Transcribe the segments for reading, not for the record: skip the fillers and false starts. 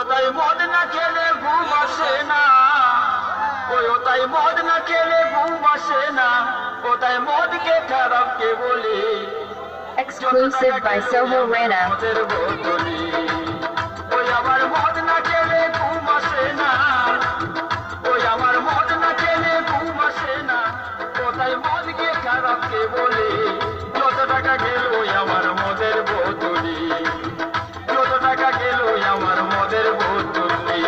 তাই মদ না খেলে ঘুম আসে না, ওই তাই মদ না খেলে ঘুম আসে না, ও তাই মদকে খারাপ কে বলে। Exclusive by Soho Rana. মদের বোতলি, ওই আমার মদ না খেলে ঘুম আসে না, ওই আমার মদ না খেলে ঘুম আসে না, ও তাই মদকে খারাপ কে বলে। যত টাকা গেল ওই আমার মদের বোতলি, যত টাকা গেল ওই আমার মদের বোতলি।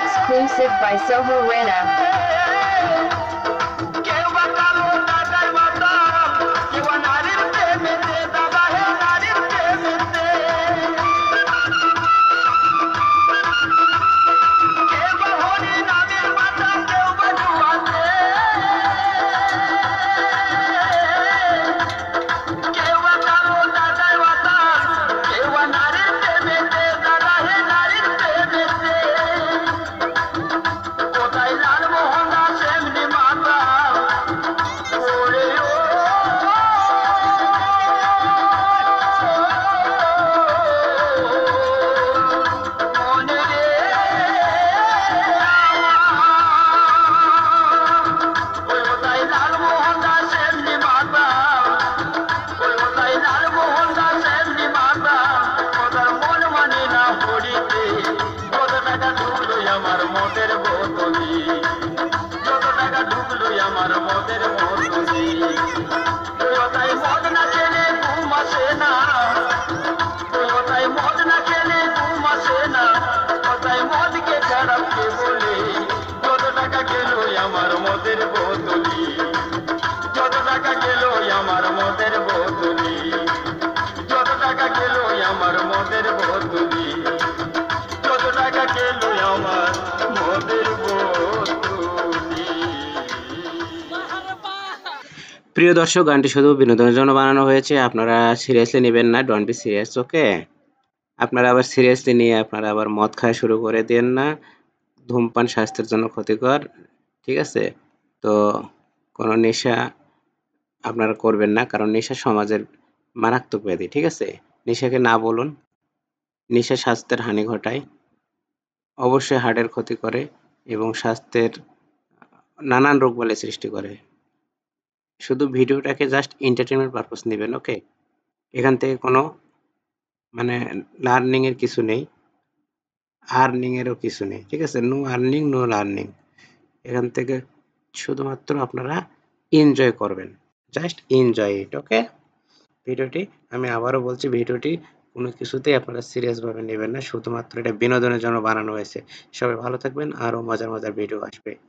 Exclusive by Soho Rana. প্রিয় দর্শক, গানটি শুধু বিনোদনের জন্য বানানো হয়েছে, আপনারা সিরিয়াসলি নেবেন না, ডোন্ট বি সিরিয়াস, ওকে? আপনারা আবার সিরিয়াসলি নিয়ে আপনারা আবার মদ খাওয়া শুরু করে দেন না। ধূমপান স্বাস্থ্যের জন্য ক্ষতিকর, ঠিক আছে? তো কোনো নেশা আপনারা করবেন না, কারণ নেশা সমাজের মারাত্মক ব্যাধি, ঠিক আছে? নেশাকে না বলুন। নেশা স্বাস্থ্যের হানি ঘটায়, অবশ্যই হার্টের ক্ষতি করে এবং স্বাস্থ্যের নানান রোগবালাই সৃষ্টি করে। শুধু ভিডিওটাকে জাস্ট এন্টারটেইনমেন্ট পারপোজ নেবেন, ওকে? এখান থেকে কোনো মানে লার্নিং এর কিছু নেই, আর্নিং এরও কিছু নেই, ঠিক আছে? No earning, no learning. এখান থেকে শুধুমাত্র আপনারা এনজয় করবেন, জাস্ট এনজয় ইট, ওকে? ভিডিওটি আমি আবারও বলছি, ভিডিওটি কোনো কিছুতেই আপনারা সিরিয়াস ভাবে নেবেন না, শুধুমাত্র এটা বিনোদনের জন্য বানানো হয়েছে। সবাই ভালো থাকবেন, আরও মজার মজার ভিডিও আসবে।